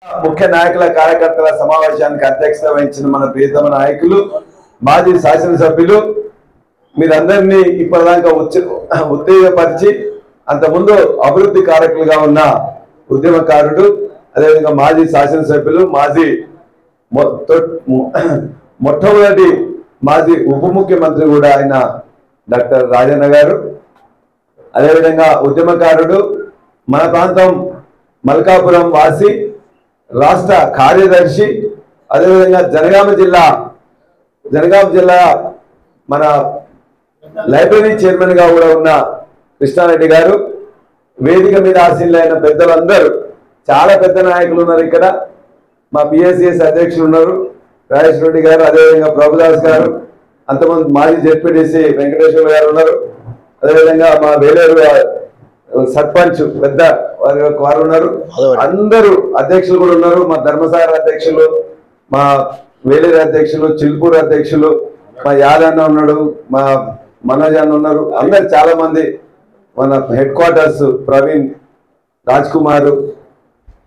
ముఖ్య నాయకుల కార్యకర్తల సమావేశానికి అధ్యక్షత వహించిన మన ప్రియతమ నాయకులు మాజీ శాసనసభ్యులు మీరందరినీ ఇప్పటిదాకా ఉత్తేజపరిచి అంతకుముందు అభివృద్ధి కారకులుగా ఉన్న ఉద్యమకారుడు అదేవిధంగా మాజీ శాసనసభ్యులు మాజీ మొట్టమొదటి మాజీ ఉప ముఖ్యమంత్రి కూడా ఆయన డాక్టర్ రాజన్న గారు అదేవిధంగా ఉద్యమకారుడు మన ప్రాంతం మల్కాపురం వాసి రాష్ట్ర కార్యదర్శి అదేవిధంగా జనగామ జిల్లా మన లైబ్రరీ చైర్మన్ గా కూడా ఉన్న కృష్ణారెడ్డి గారు వేదిక మీద ఆశీనులైన పెద్దలందరూ చాలా పెద్ద నాయకులు ఉన్నారు ఇక్కడ మా పిఎస్సిఎస్ అధ్యక్షులు ఉన్నారు రాజేష్ రెడ్డి గారు అదేవిధంగా ప్రభుదాస్ గారు అంతమంది మాజీ జెడ్పీటీసీ వెంకటేశ్వర గారు ఉన్నారు అదేవిధంగా మా వేలేరు సర్పంచ్ పెద్ద వారు ఉన్నారు అందరూ అధ్యక్షులు కూడా ఉన్నారు మా ధర్మసాగర్ అధ్యక్షులు మా వేలేరు అధ్యక్షులు చిల్పూర్ అధ్యక్షులు మా యాదన్న ఉన్నాడు మా మనోజ్ అన్న ఉన్నారు అందరు చాలా మంది మన హెడ్ క్వార్టర్స్ ప్రవీణ్ రాజ్ కుమార్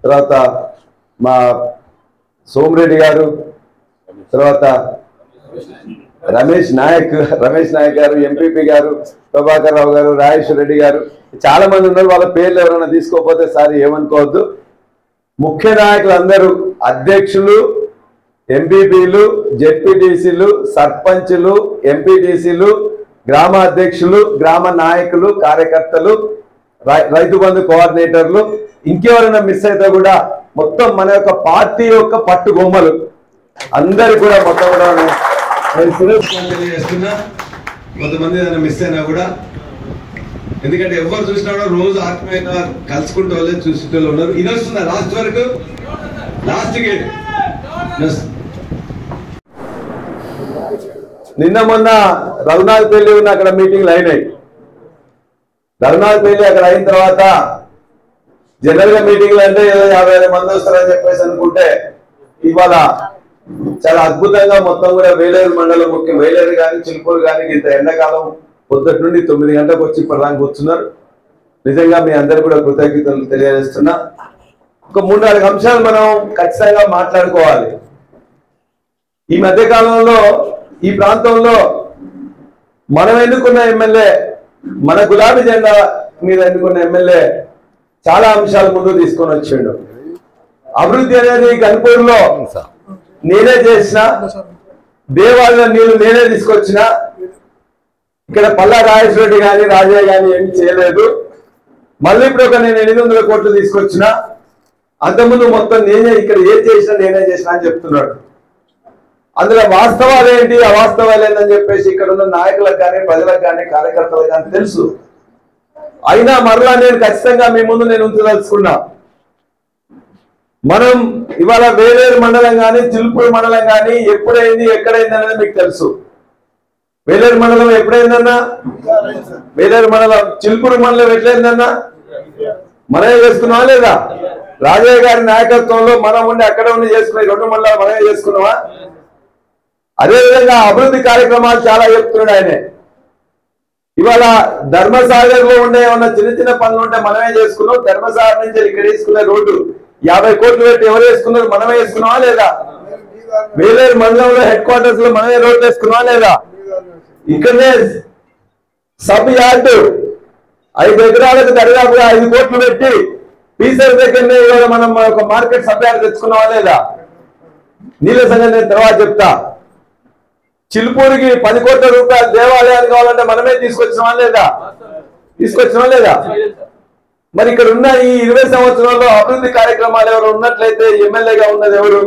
తర్వాత మా సోమిరెడ్డి గారు తర్వాత రమేష్ నాయక్ గారు ఎంపీపీ గారు ప్రభాకర్ రావు గారు రాజేశ్వర రెడ్డి గారు చాలా మంది ఉన్నారు వాళ్ళ పేర్లు ఎవరైనా తీసుకోకపోతే సారి ఏమనుకోవద్దు ముఖ్య నాయకులు అందరూ అధ్యక్షులు ఎంపీపీలు జెడ్పీటీసీలు సర్పంచులు ఎంపీటీసీలు గ్రామ అధ్యక్షులు గ్రామ నాయకులు కార్యకర్తలు రైతు బంధు కోఆర్డినేటర్లు ఇంకెవరైనా మిస్ అయితే కూడా మొత్తం మన యొక్క పార్టీ యొక్క పట్టుబొమ్మలు అందరు కూడా మొత్తం కూడా తెలియజేస్తున్నా కొంతమంది ఏదైనా మిస్ అయినా కూడా ఎందుకంటే ఎవరు చూసినా కూడా రోజు ఆత్మీయంగా కలుసుకుంటూ వాళ్ళే చూసేటోళ్ళు ఉన్నారు ఇది వస్తుందా లాస్ట్ వరకు లాస్ట్కి నిన్న మొన్న రఘునాథ్ పెళ్లి ఉన్న అక్కడ మీటింగ్లు అయినాయి రఘునాథ్ పెళ్లి అక్కడ అయిన తర్వాత జనరల్ గా మీటింగ్లు అంటే ఏదో 50 మంది వస్తారని చెప్పేసి అనుకుంటే ఇవాళ చాలా అద్భుతంగా మొత్తం కూడా వేలేరు మండలం ముఖ్యం వేలేరు కానీ చిలుపూరు కానీ ఇంత ఎండాకాలం పొద్దుటి నుండి 9 గంటలకు వచ్చి ప్రధాని కూర్చున్నారు నిజంగా మీ అందరు కూడా కృతజ్ఞతలు తెలియజేస్తున్నా ఒక 3-4 అంశాలు మనం ఖచ్చితంగా మాట్లాడుకోవాలి ఈ మధ్య కాలంలో ఈ ప్రాంతంలో మనం ఎన్నుకున్న ఎమ్మెల్యే మన గులాబీ జెండా మీద ఎన్నుకున్న ఎమ్మెల్యే చాలా అంశాలు ముందు తీసుకొని వచ్చిండు అభివృద్ధి అనేది గన్పూర్లో నేనే చేసిన దేవాలయ నీళ్లు నేనే తీసుకొచ్చిన ఇక్కడ పల్లా రాజేశ్వర రెడ్డి కానీ రాజయ్య కానీ ఏమి చేయలేదు మళ్ళీ ఇప్పుడు ఒక నేను 800 కోట్లు తీసుకొచ్చిన అంతకుముందు మొత్తం నేనే ఇక్కడ ఏం చేసినా నేనే చేసిన అని చెప్తున్నాడు అందులో వాస్తవాలు ఏంటి అవాస్తవాలు ఏంటని చెప్పేసి ఇక్కడ ఉన్న నాయకులకు కానీ ప్రజలకు కానీ కార్యకర్తలకు కానీ తెలుసు అయినా మరలా నేను ఖచ్చితంగా మీ ముందు నేను ఉంచదలుచుకున్నా మనం ఇవాళ వేలేరు మండలం కానీ చిలుపూరు మండలం కానీ ఎప్పుడైంది ఎక్కడైంది అనేది మీకు తెలుసు వేలేరు మండలం ఎప్పుడైందన్నా వేలేరు మండలం చిలుపూరు మండలం ఎట్లయిందన్నా మనమే చేసుకున్నావా లేదా రాజయ్య గారి నాయకత్వంలో మనం ఉండి అక్కడ ఉండి చేసుకునే 2 మండలాలు మనమే చేసుకున్నావా అదేవిధంగా అభివృద్ధి కార్యక్రమాలు చాలా చెప్తున్నాడు ఆయనే ఇవాళ ధర్మసాగర్ లో ఉండే ఏమన్నా చిన్న పనులు ఉంటే మనమే చేసుకున్నాం ధర్మసాగర్ నుంచి ఇక్కడ వేసుకునే రోడ్డు 50 కోట్లు పెట్టి ఎవరు వేసుకున్నారు మనమే వేసుకున్నావా లేదా వేలేరు మండలంలో హెడ్ క్వార్టర్స్ లో మనమే రోడ్లు వేసుకున్నావా లేదా ఇక్కడనే సబ్ యార్డు 5 ఎకరాలకు దరిదాపుగా 5 కోట్లు పెట్టి పీసర్ దగ్గరనే ఇవాళ మనం ఒక మార్కెట్ సబ్ యార్డు తెచ్చుకున్నావా లేదా నీళ్ళ సంగతి నేను తర్వాత చెప్తా చిలుపూరికి 10 కోట్ల రూపాయలు దేవాలయాలు కావాలంటే మనమే తీసుకొచ్చినావా లేదా మరి ఇక్కడ ఉన్న ఈ 20 సంవత్సరాల్లో అభివృద్ధి కార్యక్రమాలు ఎవరు ఉన్నట్లయితే ఎమ్మెల్యేగా ఉన్నది ఎవరు